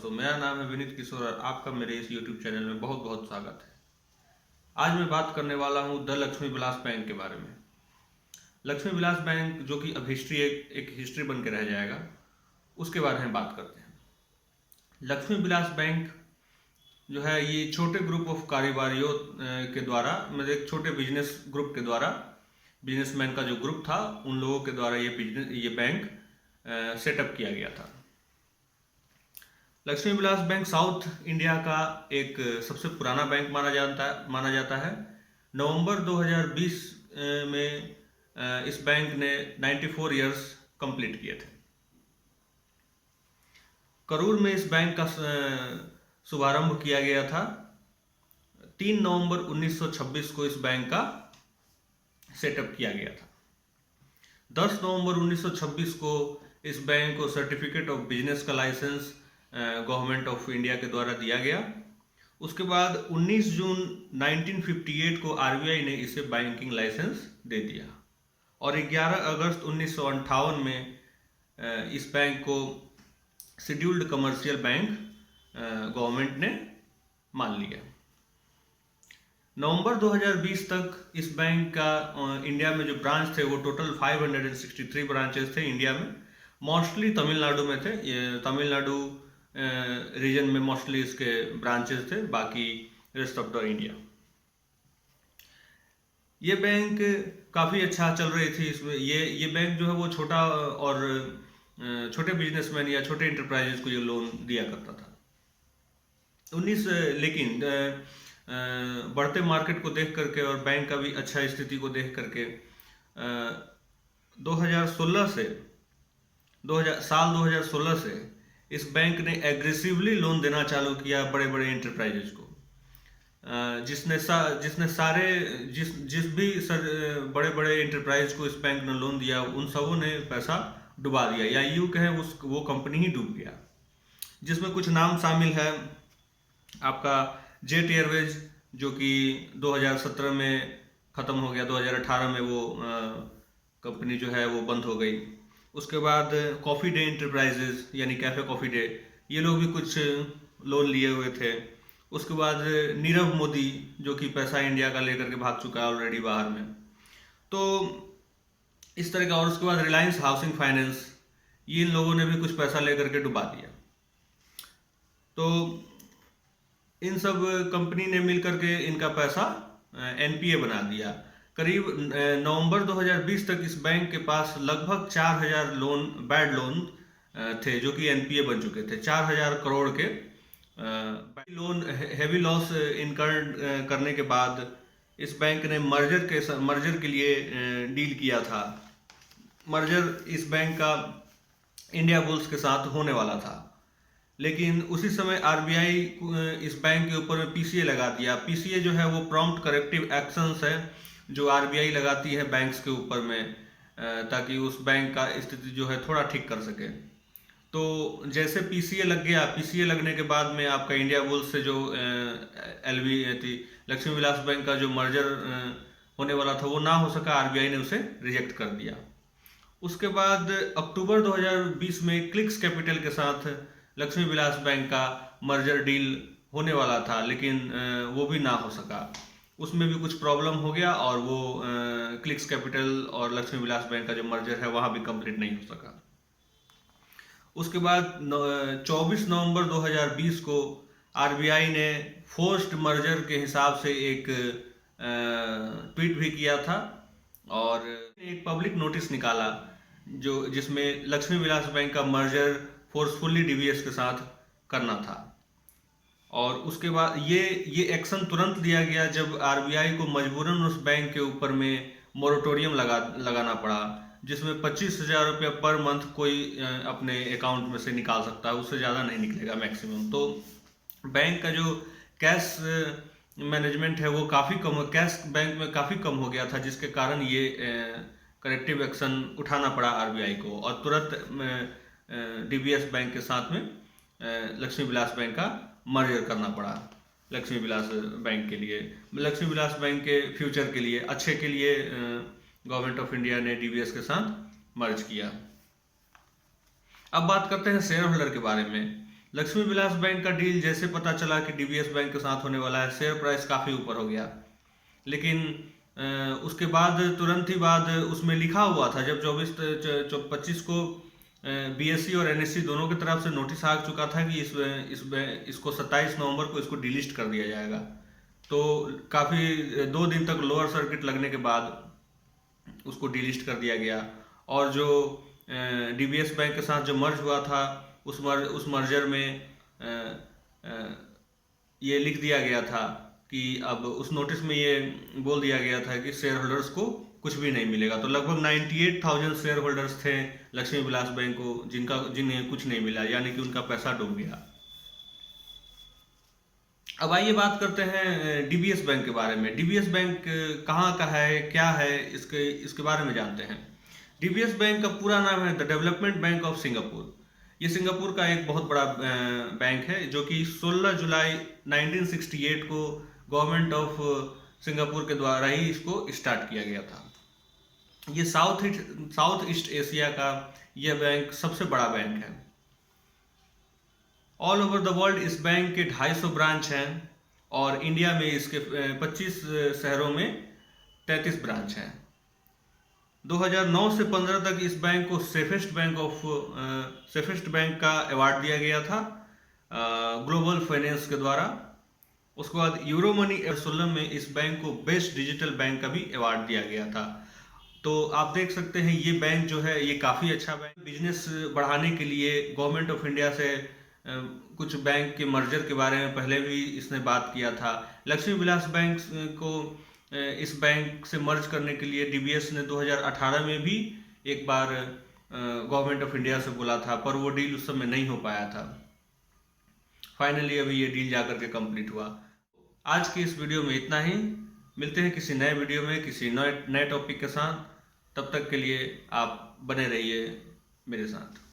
दोस्तों, मेरा नाम है विनीत किशोर और आपका मेरे इस YouTube चैनल में बहुत बहुत स्वागत है। आज मैं बात करने वाला हूँ द लक्ष्मी विलास बैंक के बारे में। लक्ष्मी विलास बैंक जो कि अब हिस्ट्री एक हिस्ट्री बन के रह जाएगा, उसके बारे में बात करते हैं। लक्ष्मी विलास बैंक जो है ये छोटे ग्रुप ऑफ कारोबारियों के द्वारा, मतलब एक छोटे बिजनेस ग्रुप के द्वारा, बिजनेसमैन का जो ग्रुप था उन लोगों के द्वारा ये बैंक सेटअप किया गया था। Lakshmi Vilas bank south India का एक सबसे पुराना बैंक माना जाता है। नवंबर 2020 में इस बैंक ने 94 इयर्स कंप्लीट किए थे। करूर में इस बैंक का शुभारंभ किया गया था। 3 नवंबर 1926 को इस बैंक का सेटअप किया गया था। 10 नवंबर 1926 को इस बैंक को सर्टिफिकेट ऑफ बिजनेस का लाइसेंस गवर्नमेंट ऑफ इंडिया के द्वारा दिया गया। उसके बाद 19 जून 1958 को आरबीआई ने इसे बैंकिंग लाइसेंस दे दिया और 11 अगस्त 1958 में इस बैंक को शेड्यूल्ड कमर्शियल बैंक गवर्नमेंट ने मान लिया। नवंबर 2020 तक इस बैंक का इंडिया में जो ब्रांच थे वो टोटल 563 ब्रांचेस थे इंडिया में। मोस्टली तमिलनाडु में थे। ये तमिलनाडु रीजन में मोस्टली इसके ब्रांचेस थे, बाकी रेस्ट ऑफ द इंडिया। ये बैंक काफ़ी अच्छा चल रही थी। इसमें ये बैंक जो है वो छोटा और छोटे बिजनेसमैन या छोटे इंटरप्राइजेस को ये लोन दिया करता था। लेकिन बढ़ते मार्केट को देख करके और बैंक का भी अच्छा स्थिति को देख करके 2016 से इस बैंक ने एग्रेसिवली लोन देना चालू किया बड़े बड़े इंटरप्राइजेज को, जिस भी बड़े बड़े इंटरप्राइज को इस बैंक ने लोन दिया उन सबों ने पैसा डुबा दिया, या यूँ कहें वो कंपनी ही डूब गया। जिसमें कुछ नाम शामिल है आपका जेट एयरवेज, जो कि 2017 में ख़त्म हो गया। 2018 में वो कंपनी जो है वो बंद हो गई। उसके बाद कॉफ़ी डे इंटरप्राइजेज यानी कैफ़े कॉफ़ी डे, ये लोग भी कुछ लोन लिए हुए थे। उसके बाद नीरव मोदी जो कि पैसा इंडिया का लेकर के भाग चुका है ऑलरेडी बाहर में, तो इस तरह का। और उसके बाद रिलायंस हाउसिंग फाइनेंस, ये इन लोगों ने भी कुछ पैसा लेकर के डुबा दिया। तो इन सब कंपनी ने मिल करके इनका पैसा एनपीए बना दिया। करीब नवंबर 2020 तक इस बैंक के पास लगभग 4000 बैड लोन थे जो कि एनपीए बन चुके थे। 4000 करोड़ के लोन हैवी लॉस इनकर्ड करने के बाद इस बैंक ने मर्जर के लिए डील किया था। मर्जर इस बैंक का इंडिया बुल्स के साथ होने वाला था, लेकिन उसी समय आरबीआई इस बैंक के ऊपर में पीसीए लगा दिया। पीसीए जो है वो प्रॉम्प्ट करेक्टिव एक्शंस है जो आरबीआई लगाती है बैंक्स के ऊपर में, ताकि उस बैंक का स्थिति जो है थोड़ा ठीक कर सके। तो जैसे पीसीए लग गया, पीसीए लगने के बाद में आपका इंडिया बुल्स से जो एलवी थी लक्ष्मी विलास बैंक का जो मर्जर होने वाला था वो ना हो सका, आरबीआई ने उसे रिजेक्ट कर दिया। उसके बाद अक्टूबर 2020 में क्लिक्स कैपिटल के साथ लक्ष्मी विलास बैंक का मर्जर डील होने वाला था, लेकिन वो भी ना हो सका। उसमें भी कुछ प्रॉब्लम हो गया और वो क्लिक्स कैपिटल और लक्ष्मी विलास बैंक का जो मर्जर है वहाँ भी कंप्लीट नहीं हो सका। उसके बाद 24 नवंबर 2020 को आरबीआई ने फोर्स्ड मर्जर के हिसाब से एक ट्वीट भी किया था और एक पब्लिक नोटिस निकाला जिसमें लक्ष्मी विलास बैंक का मर्जर फोर्सफुली डीवीएस के साथ करना था। और उसके बाद ये एक्शन तुरंत लिया गया जब आरबीआई को मजबूरन उस बैंक के ऊपर में मोरेटोरियम लगाना पड़ा, जिसमें 25,000 रुपया पर मंथ कोई अपने अकाउंट में से निकाल सकता है, उससे ज़्यादा नहीं निकलेगा मैक्सिमम। तो बैंक का जो कैश मैनेजमेंट है वो काफ़ी कम, कैश बैंक में काफ़ी कम हो गया था, जिसके कारण ये करेक्टिव एक्शन उठाना पड़ा आरबीआई को और तुरंत डीबीएस बैंक के साथ में लक्ष्मी विलास बैंक का मर्जर करना पड़ा। लक्ष्मी विलास बैंक के लिए, लक्ष्मी विलास बैंक के फ्यूचर के लिए, अच्छे के लिए गवर्नमेंट ऑफ इंडिया ने डीबीएस के साथ मर्ज किया। अब बात करते हैं शेयर होल्डर के बारे में। लक्ष्मी विलास बैंक का डील जैसे पता चला कि डीबीएस बैंक के साथ होने वाला है, शेयर प्राइस काफ़ी ऊपर हो गया। लेकिन उसके बाद तुरंत ही बाद उसमें लिखा हुआ था, जब 25 को बीएसई और एनएससी दोनों की तरफ से नोटिस आ चुका था कि इसको 27 नवंबर को इसको डिलिस्ट कर दिया जाएगा। तो काफ़ी 2 दिन तक लोअर सर्किट लगने के बाद उसको डिलिस्ट कर दिया गया। और जो डीबीएस बैंक के साथ जो मर्ज हुआ था, उस मर्जर में ये लिख दिया गया था कि अब उस नोटिस में ये बोल दिया गया था कि शेयर होल्डर्स को कुछ भी नहीं मिलेगा। तो लगभग 98,000 शेयर होल्डर्स थे लक्ष्मी विलास बैंक को जिन्हें कुछ नहीं मिला, यानी कि उनका पैसा डूब गया। अब आइए बात करते हैं डीबीएस बैंक के बारे में। डीबीएस बैंक कहाँ का है, क्या है, इसके बारे में जानते हैं। डीबीएस बैंक का पूरा नाम है the development bank of Singapore. ये सिंगापुर का एक बहुत बड़ा बैंक है, जो कि 16 जुलाई 1968 को गवर्नमेंट ऑफ सिंगापुर के द्वारा ही इसको स्टार्ट किया गया था। ये साउथ ईस्ट एशिया का यह बैंक सबसे बड़ा बैंक है। ऑल ओवर द वर्ल्ड इस बैंक के 250 ब्रांच हैं और इंडिया में इसके 25 शहरों में 33 ब्रांच हैं। 2009 से 15 तक इस बैंक को सेफेस्ट बैंक का अवार्ड दिया गया था ग्लोबल फाइनेंस के द्वारा। उसके बाद यूरो मनी 2016 में इस बैंक को बेस्ट डिजिटल बैंक का भी अवार्ड दिया गया था। तो आप देख सकते हैं ये बैंक जो है ये काफ़ी अच्छा बैंक। बिजनेस बढ़ाने के लिए गवर्नमेंट ऑफ इंडिया से कुछ बैंक के मर्जर के बारे में पहले भी इसने बात किया था। लक्ष्मी विलास बैंक को इस बैंक से मर्ज करने के लिए डीबीएस ने 2018 में भी एक बार गवर्नमेंट ऑफ इंडिया से बोला था, पर वो डील उस समय नहीं हो पाया था। फाइनली अभी ये डील जाकर के कंप्लीट हुआ। आज की इस वीडियो में इतना ही। मिलते हैं किसी नए वीडियो में किसी नए टॉपिक के साथ। तब तक के लिए आप बने रहिए मेरे साथ।